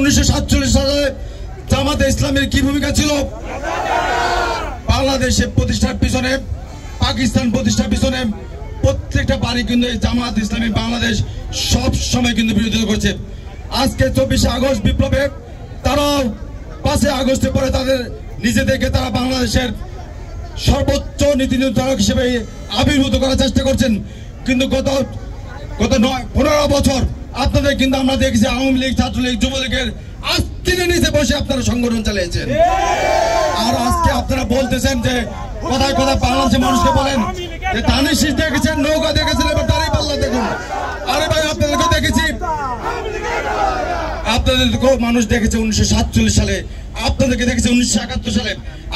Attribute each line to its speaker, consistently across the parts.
Speaker 1: 1947 সালে জামাতে ইসলামের কি ভূমিকা ছিল? বাংলাদেশে প্রতিষ্ঠার পিছনে, পাকিস্তান প্রতিষ্ঠার পিছনে প্রত্যেকটা বাড়ি কিন্তু জামাত ইসলামী বাংলাদেশ সব সময় কিন্তু বিরোধিতা করছে। আজকে 24 আগস্ট বিপ্লবে তারাও 5 আগস্টের পরে তাদের নিজেদেরকে তারা বাংলাদেশের সর্বোচ্চ নীতি নির্ধারক হিসেবে আবির্ভূত করার চেষ্টা করছেন। কিন্তু গত 15 বছর আপনাদের কিন্তু আমরা দেখেছি আওয়ামী লীগ, ছাত্রলীগ, যুবলীগের আস্তিনের নিচে বসে আপনারা সংগঠন চালিয়েছেন। আর আজকে আপনারা বলতেছেন যে কথায় কথায় বাংলাদেশের মানুষকে বলেন যে ধানের শীষ দেখেছেন, নৌকা দেখেছেন, এবার দাঁড়িপাল্লা দেখুন। আরে ভাই, আপনাদেরকে দেখেছি, আপনাদেরকেও মানুষ দেখেছে 1947 সালে, আপনাদেরকে দেখেছে 1971 সালে,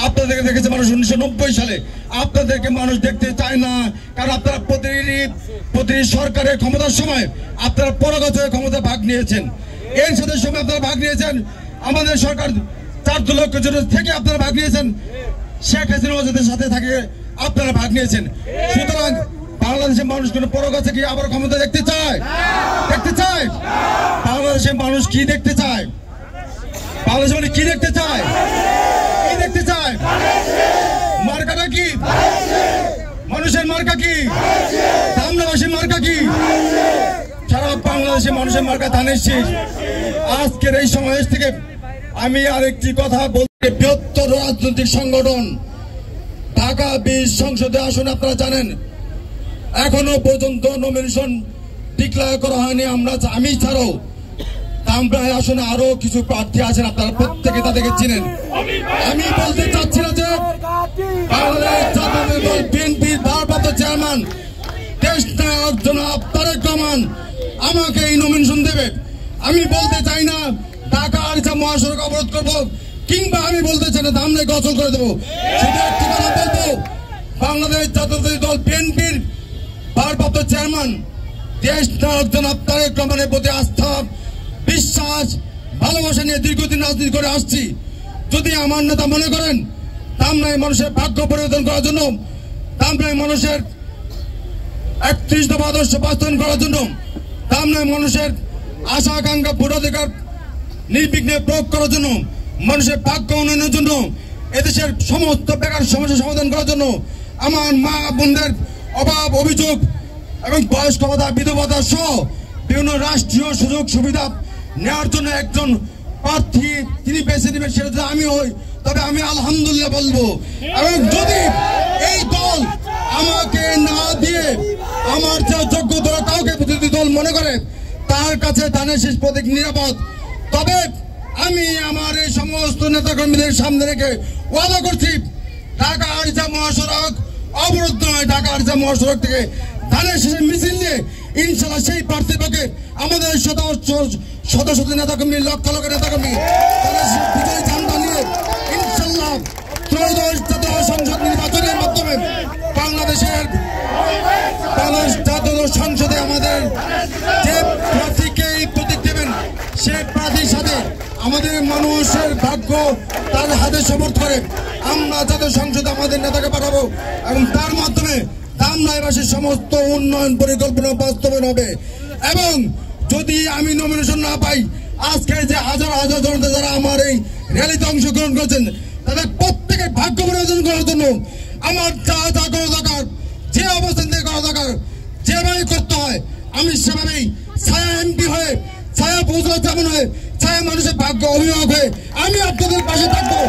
Speaker 1: আপনাদেরকে দেখেছে মানুষ 1990 সালে। আপনাদেরকে মানুষ দেখতে চায় না, কারণ আপনারা প্রতিটি সরকারের ক্ষমতার সময় আপনারা পরাগত হয়ে ক্ষমতা ভাগ নিয়েছেন। এই সাথে সময় আপনারা ভাগ নিয়েছেন আমাদের সরকার 4 দলকের জন্য থেকে আপনারা ভাগ নিয়েছেন, শেখ হাসিনার সাথে থাকে আপনারা ভাগ নিয়েছেন। সুতরাং বাংলাদেশের মানুষ কোন পরাগত কি আবার ক্ষমতা দেখতে চায়? দেখতে চায়? বাংলাদেশের মানুষ কি দেখতে চায়? বাংলাদেশের মানুষ কি দেখতে চায়? কি দেখতে চায়? মার্কাটা কি? মানুষের মার্কা কি? ধামরাবাসীর মার্কা কি? সারা বাংলাদেশের মানুষের মার্কা ধানের শীষ। আজকের এই সমাবেশ থেকে আমি আরেকটি কথা বলতে, বৃহত্তর রাজনৈতিক সংগঠন ঢাকা 20 সংসদে আসন আপনারা জানেন এখনো পর্যন্ত নমিনেশন ডিক্লেয়ার করা হয়নি। আমি ছাড়াও ধামরাই আসনে আরো কিছু প্রার্থী আছেন, আপনারা প্রত্যেকে তাদেরকে চিনেন। আমি বলতে চাচ্ছি না যে বাংলাদেশ জাতীয় দল বিএনপির ভারপ্রাপ্ত চেয়ারম্যান দেশ নায়ক জনাব তারেক রহমান আমাকে এই নমিনেশন দেবে। আমি বলতে চাই না ঢাকা আরিচা মহাসড়ক অবরোধ করবো, কিংবা আমি বলতে চাই না ধামরাই গজল করে দেবো। শুধু একটি কথা বলবো, বাংলাদেশ জাতীয় দল বিএনপির ভারপ্রাপ্ত চেয়ারম্যান দেশ নায়ক জনাব তারেক রহমানের প্রতি আস্থা, বিশ্বাস, ভালোবাসা নিয়ে দীর্ঘদিন রাজনীতি করে আসছি। যদি আমার নেতা মনে করেন ধামরাই মানুষের ভাগ্য পরিবর্তন করার জন্য, ধামরাই মানুষের 31 দফা আদর্শ বাস্তবায়ন করার জন্য, ধামরাই মানুষের আশা আকাঙ্ক্ষা ভোটাধিকার নির্বিঘ্নে প্রয়োগ করার জন্য, মানুষের ভাগ্য উন্নয়নের জন্য, এদেশের সমস্ত বেকার সমস্যা সমাধান করার জন্য, আমার মা বোনদের অভাব অভিযোগ এবং বয়স্ক ভাতা, বিধবা সহ বিভিন্ন রাষ্ট্রীয় সুযোগ সুবিধা নেওয়ার জন্য একজন প্রার্থী তিনি বেছে নেবেন, সেটা আমি হই, তবে আমি আলহামদুলিল্লাহ বলবো। এবং যদি এই দল আমাকে না দিয়ে আমার যে যোগ্য দল কাউকে প্রতিনিধি দল মনে করে তার কাছে ধানের শীষ প্রতীক নিরাপদ, তবে আমি আমার এই সমস্ত নেতাকর্মীদের সামনে রেখে ওয়াদা করছি ঢাকা আরিচা মহাসড়ক অবরোধ নয়, ঢাকা আরিচা মহাসড়ক থেকে ধানের শীষের মিছিল নিয়ে ইনশাল্লাহ সেই প্রার্থীর পক্ষে আমাদের শত শত নেতাকর্মী, লক্ষ লক্ষ নেতাকর্মী বিজয়ী ঝান্ডা নিয়ে ইনশাল্লাহ ত্রয়োদশ জাতীয় সংসদ নির্বাচনের মাধ্যমে বাংলাদেশ জাতীয় সংসদে আমাদের যে প্রার্থীকে প্রতীক দেবেন সেই প্রার্থীর সাথে আমাদের মানুষের ভাগ্য তার হাতে সমর্থ করে আমরা জাতীয় সংসদে আমাদের নেতাকে পাঠাবো এবং তার মাধ্যমে ধামরাইবাসীর সমস্ত উন্নয়ন পরিকল্পনা বাস্তবায়ন হবে। এবং যদি আমি নমিনেশন না পাই, আজকে যে হাজার হাজার জনতা যারা আমার এই র্যালিতে অংশগ্রহণ করেছেন তাদের প্রত্যেকের ভাগ্য পরিবর্তন করার জন্য আমার যা যা করা দরকার, যে অবস্থান থেকে করা দরকার, যেভাবে করতে হয় আমি সেভাবেই ছায়া এমপি হয়ে, ছায়া পৌঁছানো যেমন হয়ে, ছায়া মানুষের ভাগ্য অভিভাবক হয়ে আমি আপনাদের পাশে থাকবো।